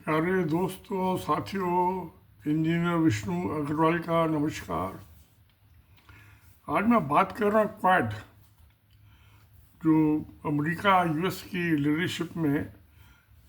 प्यारे दोस्तों, साथियों, इंजीनियर विष्णु अग्रवाल का नमस्कार। आज मैं बात कर रहा हूँ क्वाड, जो अमेरिका यूएस की लीडरशिप में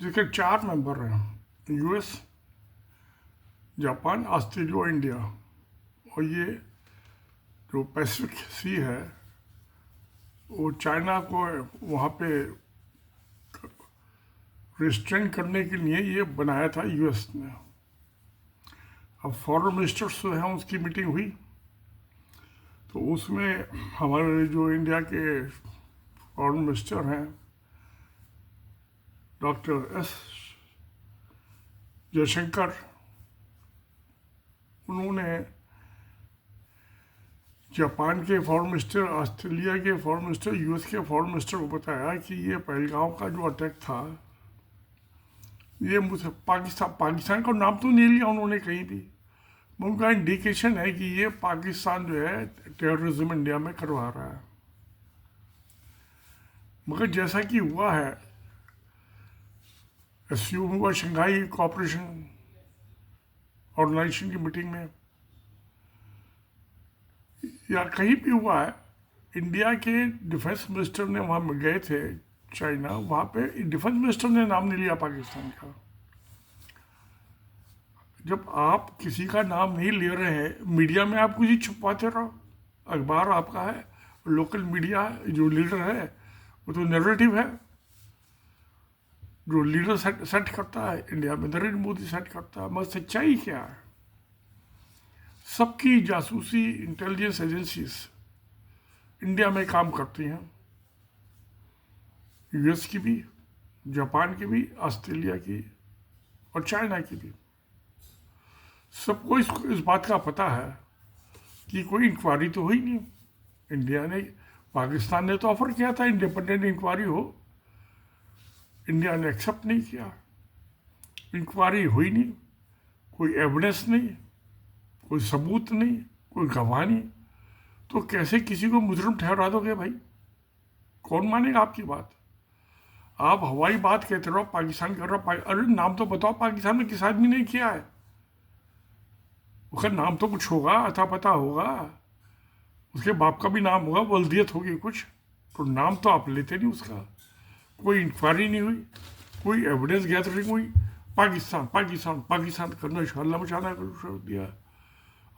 जिसके 4 मेंबर हैं, यूएस, जापान, ऑस्ट्रेलिया और इंडिया। और ये जो पैसिफिक सी है वो चाइना को वहाँ पे रिस्ट्रेन करने के लिए ये बनाया था यूएस ने। अब फॉरेन मिनिस्टर्स जो हैं उसकी मीटिंग हुई, तो उसमें हमारे जो इंडिया के फॉरेन मिनिस्टर हैं डॉक्टर एस जयशंकर, उन्होंने जापान के फॉरेन मिनिस्टर, ऑस्ट्रेलिया के फॉरेन मिनिस्टर, यूएस के फॉरेन मिनिस्टर को बताया कि ये पहलगांव का जो अटैक था ये मुझे पाकिस्तान का नाम तो नहीं लिया उन्होंने कहीं भी। उनका इंडिकेशन है कि ये पाकिस्तान जो है टेररिज्म इंडिया में करवा रहा है। मगर जैसा कि हुआ है, एससीओ हुआ, शंघाई कोऑपरेशन ऑर्गेनाइजेशन की मीटिंग में या कहीं भी हुआ है, इंडिया के डिफेंस मिनिस्टर ने वहाँ गए थे चाइना, वहाँ पे डिफेंस मिनिस्टर ने नाम नहीं लिया पाकिस्तान का। जब आप किसी का नाम नहीं ले रहे हैं, मीडिया में आप कुछ ही छुपाते रहो। अखबार आपका है, लोकल मीडिया जो लीडर है वो तो नैरेटिव है, जो लीडर सेट करता है इंडिया में, नरेंद्र मोदी सेट करता है। मगर सच्चाई क्या है? सबकी जासूसी इंटेलिजेंस एजेंसीज इंडिया में काम करती हैं, यूएस की भी, जापान की भी, ऑस्ट्रेलिया की और चाइना की भी। सबको इस बात का पता है कि कोई इंक्वायरी तो हुई नहीं। इंडिया ने, पाकिस्तान ने तो ऑफर किया था इंडिपेंडेंट इंक्वायरी हो, इंडिया ने एक्सेप्ट नहीं किया। इंक्वायरी हुई नहीं, कोई एविडेंस नहीं, कोई सबूत नहीं, कोई गवाह नहीं, तो कैसे किसी को मुजरिम ठहरा दोगे भाई? कौन मानेगा आपकी बात? आप हवाई बात कहते रहो, पाकिस्तान कर रहा, अरे नाम तो बताओ पाकिस्तान में किस आदमी ने किया है। उसका नाम तो कुछ होगा, अता पता होगा, उसके बाप का भी नाम होगा, वल्दियत होगी कुछ, तो नाम तो आप लेते नहीं उसका। कोई इंक्वायरी नहीं हुई, कोई एविडेंस गैदरिंग हुई, पाकिस्तान पाकिस्तान पाकिस्तान करना हल्ला मचाना शुरू दिया,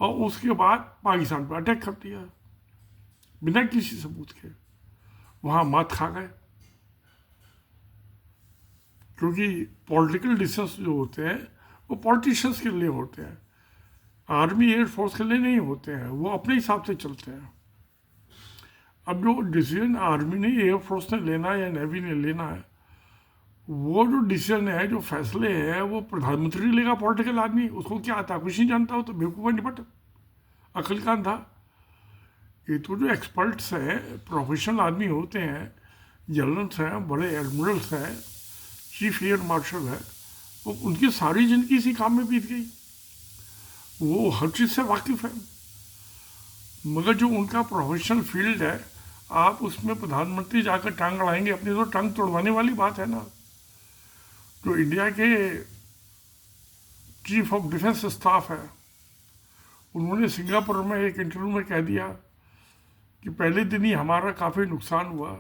और उसके बाद पाकिस्तान पर अटैक कर दिया बिना किसी सबूत के। वहाँ मात खा गए, क्योंकि पॉलिटिकल डिसीजंस जो होते हैं वो पॉलिटिशियंस के लिए होते हैं, आर्मी एयरफोर्स के लिए नहीं होते हैं, वो अपने हिसाब से चलते हैं। अब जो डिसीजन आर्मी ने, एयरफोर्स ने लेना है या नेवी ने लेना है, वो जो डिसीजन है, जो फैसले हैं, वो प्रधानमंत्री लेगा, पॉलिटिकल आदमी, उसको क्या आता, कुछ नहीं जानता हो, तो बेवकूफ़ निपट, अकल का अंधा। ये तो जो एक्सपर्ट्स हैं, प्रोफेशनल आदमी होते हैं, जनरल्स हैं, बड़े एडमिरल्स हैं, चीफ एयर मार्शल है, वो उनकी सारी जिंदगी इसी काम में बीत गई, वो हर चीज़ से वाकिफ़ है। मगर जो उनका प्रोफेशनल फील्ड है, आप उसमें प्रधानमंत्री जाकर टांग अड़ाएंगे अपनी, तो टांग तोड़वाने वाली बात है ना। जो इंडिया के चीफ ऑफ डिफेंस स्टाफ है, उन्होंने सिंगापुर में एक इंटरव्यू में कह दिया कि पहले दिन ही हमारा काफ़ी नुकसान हुआ।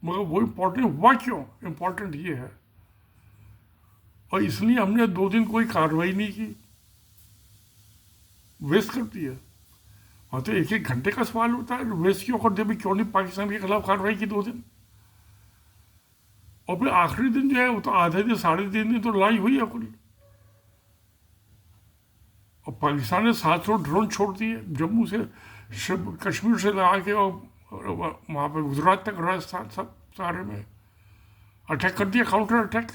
मगर वो इम्पोर्टेंट हुआ क्यों? इम्पोर्टेंट ये है, और इसलिए हमने 2 दिन कोई कार्रवाई नहीं की, वेस्ट कर दिया। और तो 1-1 घंटे का सवाल होता है, वेस्ट क्यों कर दिया, क्यों नहीं पाकिस्तान के खिलाफ कार्रवाई की 2 दिन? और फिर आखिरी दिन जो है वो तो आधे दिन, 3.5 दिन तो लड़ाई हुई है कुल, और पाकिस्तान ने 700 ड्रोन छोड़ दिए जम्मू से, कश्मीर से लगा के, और वहाँ पे गुजरात तक, राजस्थान, सब सारे में अटैक कर दिया, काउंटर अटैक।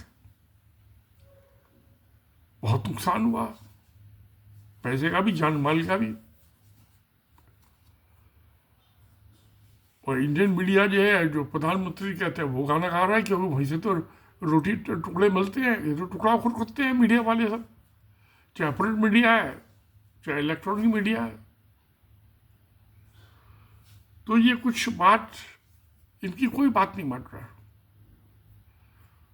बहुत नुकसान हुआ, पैसे का भी, जान माल का भी। और इंडियन मीडिया जो है, जो प्रधानमंत्री कहते हैं, वो गाना गा रहा है, क्योंकि वहीं से तो रोटी टुकड़े मिलते हैं, ये तो टुकड़ा खुद करते हैं मीडिया वाले सब, चाहे प्रिंट मीडिया है, चाहे इलेक्ट्रॉनिक मीडिया है। तो ये कुछ बात, इनकी कोई बात नहीं मान रहा।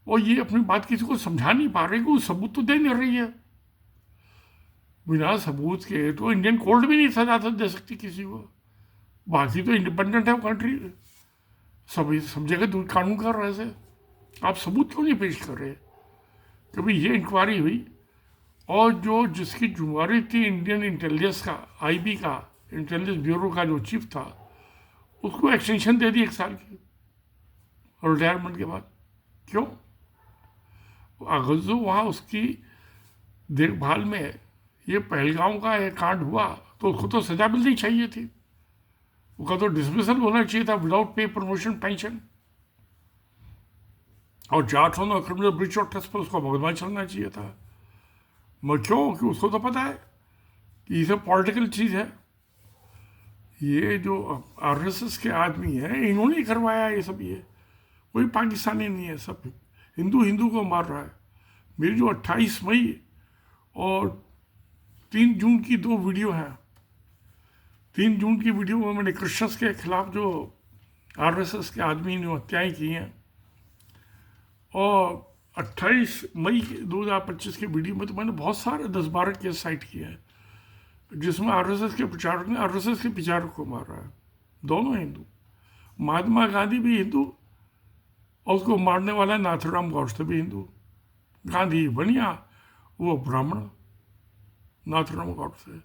और ये अपनी बात किसी को समझा नहीं पा रहे कि वो सबूत तो दे नहीं रही है। बिना सबूत के तो इंडियन कोर्ट भी नहीं सजा दे सकती किसी को। बाकी तो इंडिपेंडेंट है वो कंट्री, सब जगह तो कानून कर रहे थे। आप सबूत क्यों नहीं पेश कर रहे? कभी ये इंक्वायरी हुई और जो जिसकी जिम्मेवारी थी इंडियन इंटेलिजेंस का, आईबी का, इंटेलिजेंस ब्यूरो का जो चीफ था, उसको एक्सटेंशन दे दी 1 साल की रिटायरमेंट के बाद। क्यों? अगर जो वहाँ उसकी देखभाल में ये पहलगांव का एक कांड हुआ तो उसको तो सजा मिलनी चाहिए थी, उसका तो डिसमिसल होना चाहिए था विदाउट पे प्रमोशन पेंशन। और 409 क्रिमिनल ब्रीच ऑफ ट्रस्ट पर उसका मुकदमा चलना चाहिए था। मैं क्यों? कि उसको तो पता है कि ये सब पॉलिटिकल चीज़ है। ये जो आरएसएस के आदमी हैं इन्होंने ही करवाया ये सब। ये कोई पाकिस्तानी नहीं है, सब हिंदू हिंदू को मार रहा है। मेरी जो 28 मई और 3 जून की 2 वीडियो हैं, 3 जून की वीडियो में मैंने क्रिश्चियंस के खिलाफ जो आरएसएस के आदमी ने हत्याएं की हैं, और 28 मई 2025 की वीडियो में तो मैंने बहुत सारे 10-12 केस साइट किए हैं जिसमें आरएसएस के प्रचारक ने आरएसएस के प्रचारक को मारा है। दोनों हिंदू, महात्मा गांधी भी हिंदू और उसको मारने वाला नाथुराम गौडसे भी हिंदू। गांधी बनिया, वो ब्राह्मण, नाथुराम गौडसे।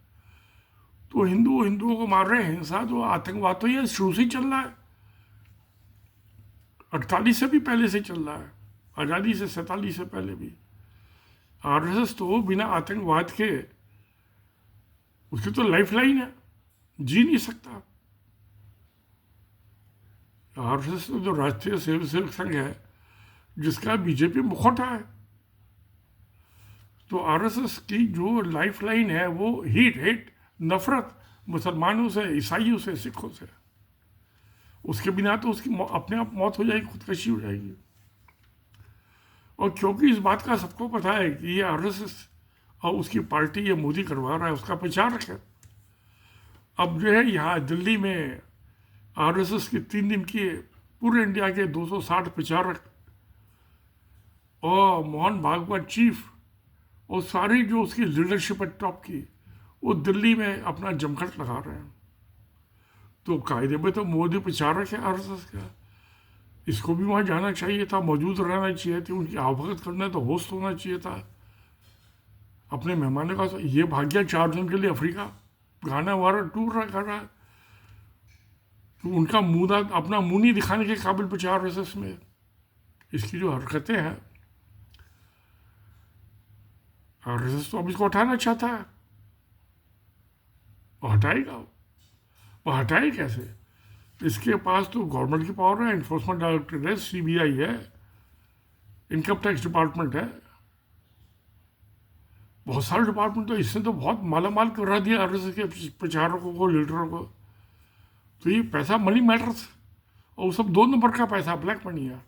तो हिंदू हिंदुओं को मार रहे हैं। हिंसा जो आतंकवाद तो ये शुरू से चल रहा है, 48 से भी पहले से चल रहा है, आज़ादी से 47 से पहले भी। आरएसएस तो बिना आतंकवाद के, उसकी तो लाइफ लाइन है, जी नहीं सकता। आरएसएस तो जो राष्ट्रीय सेवक संघ है जिसका बीजेपी मुखौटा है, तो आरएसएस की जो लाइफ लाइन है वो हेट नफरत मुसलमानों से, ईसाइयों से, सिखों से। उसके बिना तो उसकी अपने आप मौत हो जाएगी, खुदकशी हो जाएगी। और क्योंकि इस बात का सबको पता है कि ये आरएसएस और उसकी पार्टी ये मोदी करवा रहा है, उसका प्रचारक है। अब जो है यहाँ दिल्ली में आरएसएस के 3 दिन की पूरे इंडिया के 260 प्रचारक और मोहन भागवत चीफ और सारी जो उसकी लीडरशिप है टॉप की, वो दिल्ली में अपना जमघट लगा रहे हैं। तो कायदे में तो मोदी प्रचारक है आरएसएस का, इसको भी वहाँ जाना चाहिए था, मौजूद रहना चाहिए थी, उनकी आवभगत करना तो होस्ट होना चाहिए था अपने मेहमानों का। ये भाग गया 4 दिन के लिए अफ्रीका, गाना वारा टूर कर रहा है। तो उनका मुँह, अपना मुँह नहीं दिखाने के काबिल प्रचार आरएसएस में। इसकी जो हरकतें हैं, आरएसएस तो अब इसको हटाना चाहता है। वो हटाएगा, वो हटाए कैसे? इसके पास तो गवर्नमेंट की पावर है, इन्फोर्समेंट डायरेक्टरेट है, सीबीआई है, इनकम टैक्स डिपार्टमेंट है, बहुत सारे डिपार्टमेंट। तो इसने तो बहुत मालामाल करा दिया आरएसएस के प्रचारकों को, लीडरों को। तो ये पैसा मनी मैटर्स, और वो सब 2 नंबर का पैसा, ब्लैक मनी है,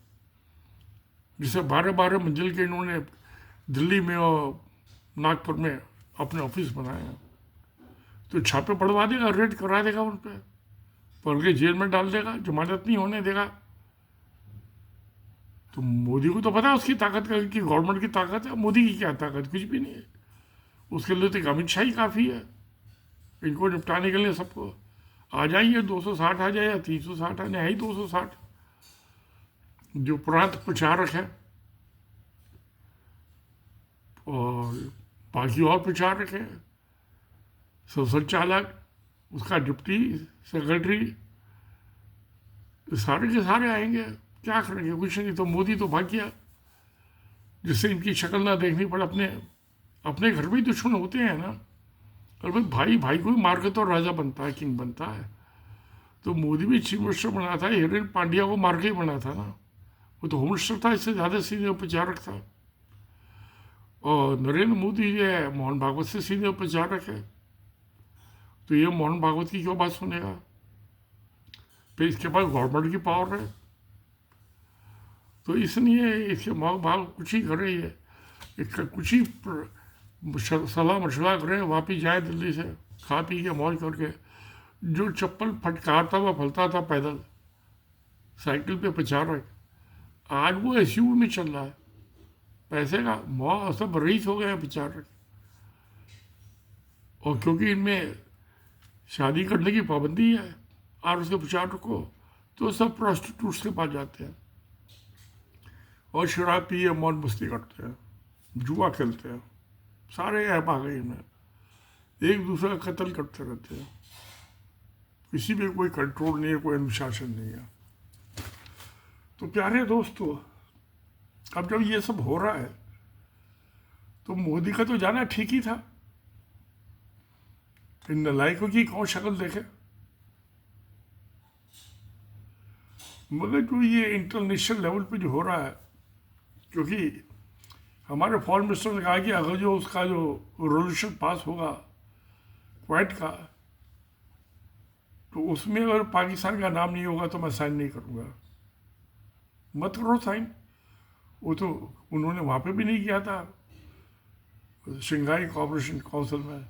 जिसे 12-12 मंजिल के इन्होंने दिल्ली में और नागपुर में अपने ऑफिस बनाए हैं। तो छापे पड़वा देगा, रेड करा देगा उन पर, पकड़ के जेल में डाल देगा, जमानत नहीं होने देगा। तो मोदी को तो पता है उसकी ताकत का, कि गवर्नमेंट की ताकत है। मोदी की क्या ताकत? कुछ भी नहीं है। उसके लिए तो अमित शाह ही काफ़ी है इनको निपटाने के लिए। सबको आ जाइए, 260 आ जाए या 360 आ जाए, है ही 260 जो प्रांत प्रचारक है, और बाकी और प्रचारक है, संसद चालक, उसका डिप्टी सेक्रेटरी, सारे के सारे आएंगे। क्या करेंगे? कुछ नहीं। तो मोदी तो भाग गया, जिससे इनकी शक्ल ना देखनी पड़े। अपने घर में दुश्मन होते हैं ना, और भाई भाई को ही मार के तो राजा बनता है, किंग बनता है। तो मोदी भी चीफ मिनिस्टर बना था, हिरेन पांड्या को मार के ही बना था ना। वो तो होम मिनिस्टर था, इससे ज़्यादा सीनियर प्रचारक था। और नरेंद्र मोदी जो है मोहन भागवत से सीनियर प्रचारक है। तो ये मोहन भागवत की क्यों बात सुनेगा? फिर इसके पास गवर्नमेंट की पावर है, तो इसलिए इसके माँ बाप कुछ ही करे, ये इसका कुछ ही सलाह मशवरा करें, वापिस जाए दिल्ली से खा पी के मौज करके। जो चप्पल फटकारता हुआ फलता था पैदल साइकिल पे प्रचारक, आज वो एसयूवी में चल रहा है। पैसे का मोह सब रईस हो गया बेचारे। और क्योंकि इनमें शादी करने की पाबंदी है और उसके प्रचार को, तो सब प्रोस्टिट्यूट्स के पास जाते हैं और शराब पिए मौज मस्ती करते हैं, जुआ खेलते हैं, सारे ऐप आ गए इनमें, एक दूसरे का कत्ल करते रहते हैं, किसी में कोई कंट्रोल नहीं है, कोई अनुशासन नहीं है। तो प्यारे दोस्तों, अब जब ये सब हो रहा है तो मोदी का तो जाना ठीक ही था। इन नालायकों की कौन शक्ल देखे। मगर जो ये इंटरनेशनल लेवल पे जो हो रहा है, क्योंकि हमारे फॉरेन मिनिस्टर ने कहा कि अगर जो उसका जो रेजोल्यूशन पास होगा क्वाइट का, तो उसमें अगर पाकिस्तान का नाम नहीं होगा तो मैं साइन नहीं करूँगा। मत करो साइन। वो तो उन्होंने वहाँ पे भी नहीं किया था, शंघाई कोऑपरेशन काउंसिल में,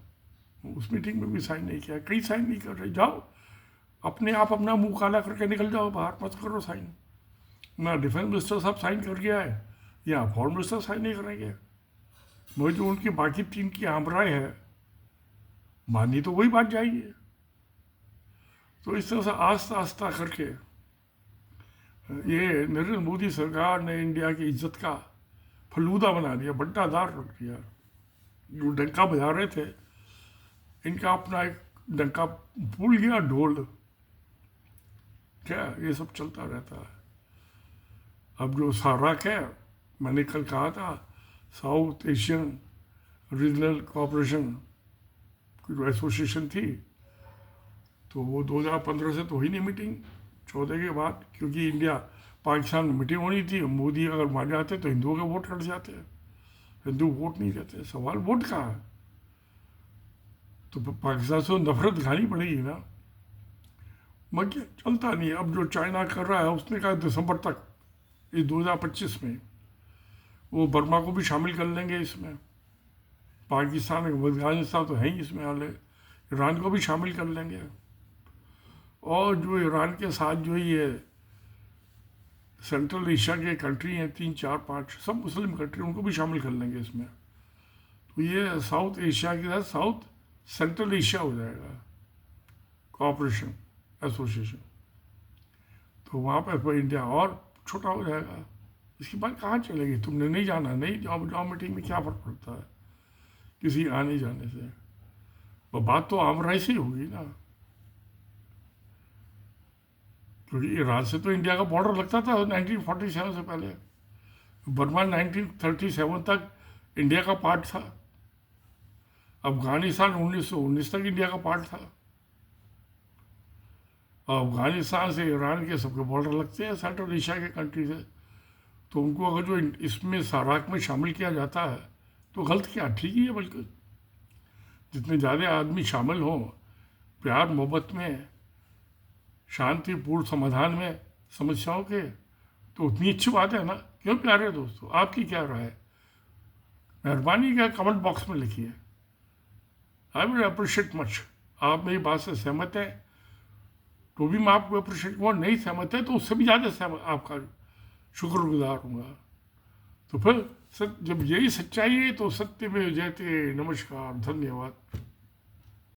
उस मीटिंग में भी साइन नहीं किया, कहीं साइन नहीं कर रहे। जाओ अपने आप अपना मुंह काला करके निकल जाओ बाहर, मत करो साइन। ना डिफेंस मिनिस्टर साहब साइन कर गया है, या फॉरेन मिनिस्टर साइन नहीं करेंगे। मगर जो उनकी बाकी टीम की आमराय है, मानी तो वही बात जाएगी। तो इस तरह से आस्ता आस्ता करके ये नरेंद्र मोदी सरकार ने इंडिया की इज्जत का फलूदा बना दिया, बट्टादार रख दिया। जो डंका बजा रहे थे, इनका अपना एक डंका भूल गया ढोल। क्या ये सब चलता रहता है। अब जो साराक है, मैंने कल कहा था, साउथ एशियन रीजनल कोऑपरेशन की जो एसोसिएशन थी, तो वो 2015 से तो हुई नहीं मीटिंग, 14 के बाद, क्योंकि इंडिया पाकिस्तान में मीटिंग होनी थी। मोदी अगर मान जाते तो हिंदुओं के वोट कट जाते हैं, हिंदू वोट नहीं देते। सवाल वोट का है, तो पाकिस्तान से नफरत दिखानी पड़ेगी ना। मगर चलता नहीं। अब जो चाइना कर रहा है, उसने कहा दिसंबर तक, इस 2025 में वो बर्मा को भी शामिल कर लेंगे इसमें। पाकिस्तान अफगानिस्तान तो है ही इसमें वाले, ईरान को भी शामिल कर लेंगे। और जो ईरान के साथ जो ये सेंट्रल एशिया के कंट्री हैं, 3, 4, 5 सब मुस्लिम कंट्री, उनको भी शामिल कर लेंगे इसमें। तो ये साउथ एशिया के साथ साउथ सेंट्रल एशिया हो जाएगा कोऑपरेशन एसोसिएशन। तो वहाँ पर इंडिया और छोटा हो जाएगा। इसकी बात कहाँ चलेगी। तुमने नहीं जाना, नहीं जाओ, जाओ मीटिंग में, क्या फ़र्क पड़ता है किसी आने जाने से। वो बात तो आमराय से ही होगी ना, क्योंकि ईरान से तो इंडिया का बॉर्डर लगता था 1947 से पहले। बर्मा 1937 तक इंडिया का पार्ट था। अफगानिस्तान 1919 तक इंडिया का पार्ट था। अफगानिस्तान से ईरान के सबके बॉर्डर लगते हैं सेंट्रल एशिया के कंट्री से। तो उनको अगर जो इसमें साराक में शामिल किया जाता है तो गलत क्या, ठीक ही है। बल्कि जितने ज़्यादा आदमी शामिल हों प्यार मोहब्बत में, शांतिपूर्ण समाधान में समस्याओं के, तो उतनी अच्छी बात है ना। क्यों प्यारे दोस्तों, आपकी क्या राय है? मेहरबानी क्या कमेंट बॉक्स में लिखिए। I will appreciate much. आप मेरी बात से सहमत हैं तो भी मैं आपको अप्रिशिएट करूँगा, नहीं सहमत है तो उससे भी ज़्यादा सहमत आपका शुक्रगुजार हूँगा। तो फिर जब यही सच्चाई है तो सत्य में जयते। नमस्कार, धन्यवाद।